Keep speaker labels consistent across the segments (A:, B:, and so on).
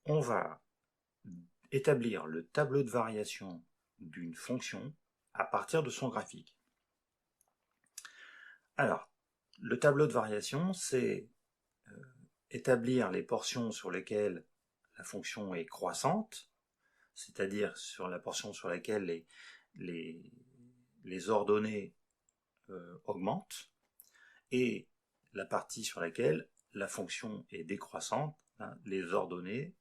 A: on va établir le tableau de variation d'une fonction à partir de son graphique. Alors, le tableau de variation, c'est établir les portions sur lesquelles la fonction est croissante, c'est-à-dire sur la portion sur laquelle les ordonnées augmentent, et la partie sur laquelle la fonction est décroissante, hein, les ordonnées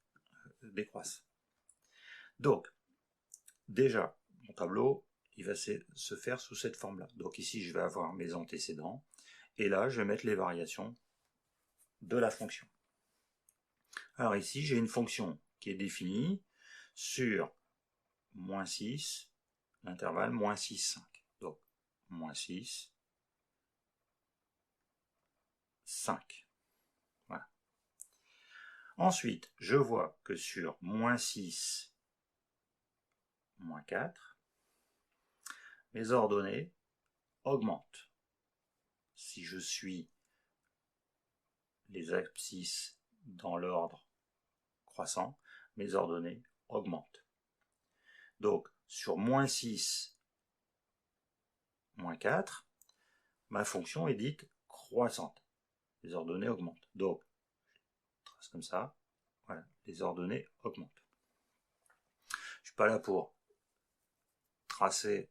A: décroissent. Donc, déjà, mon tableau, il va se faire sous cette forme-là. Donc ici, je vais avoir mes antécédents, et là, je vais mettre les variations de la fonction. Alors ici, j'ai une fonction qui est définie sur moins 6, l'intervalle moins 6, 5. Donc, moins 6, 5. Voilà. Ensuite, je vois que sur moins 6, moins 4, mes ordonnées augmentent. Si je suis les abscisses dans l'ordre croissant, mes ordonnées augmentent. Donc, sur moins 6, moins 4, ma fonction est dite croissante. Les ordonnées augmentent. Donc, je trace comme ça, voilà, les ordonnées augmentent. Je ne suis pas là pour tracer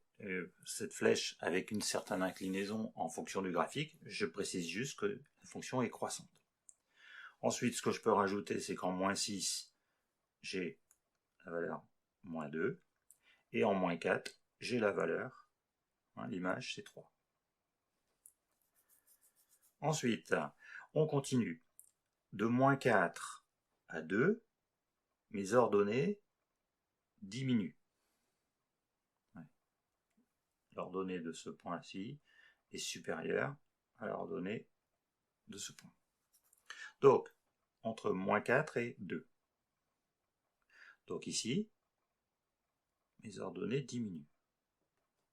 A: cette flèche avec une certaine inclinaison en fonction du graphique, je précise juste que la fonction est croissante. Ensuite, ce que je peux rajouter, c'est qu'en moins 6, j'ai la valeur moins 2, et en moins 4, j'ai la valeur, hein, l'image c'est 3. Ensuite, on continue. De moins 4 à 2, mes ordonnées diminuent. L'ordonnée de ce point-ci est supérieure à l'ordonnée de ce point. Donc, entre moins 4 et 2. Donc ici, mes ordonnées diminuent.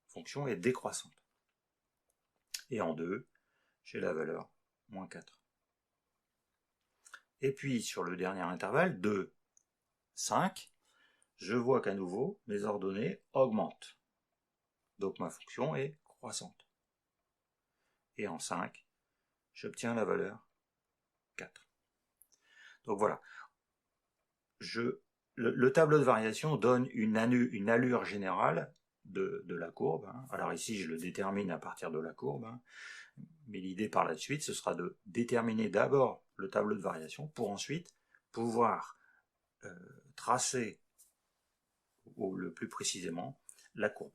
A: La fonction est décroissante. Et en 2, j'ai la valeur moins 4. Et puis, sur le dernier intervalle, 2, 5, je vois qu'à nouveau, mes ordonnées augmentent. Donc ma fonction est croissante. Et en 5, j'obtiens la valeur 4. Donc voilà. Le tableau de variation donne une allure générale de la courbe. Alors ici, je le détermine à partir de la courbe. Mais l'idée par la suite, ce sera de déterminer d'abord le tableau de variation pour ensuite pouvoir tracer le plus précisément la courbe.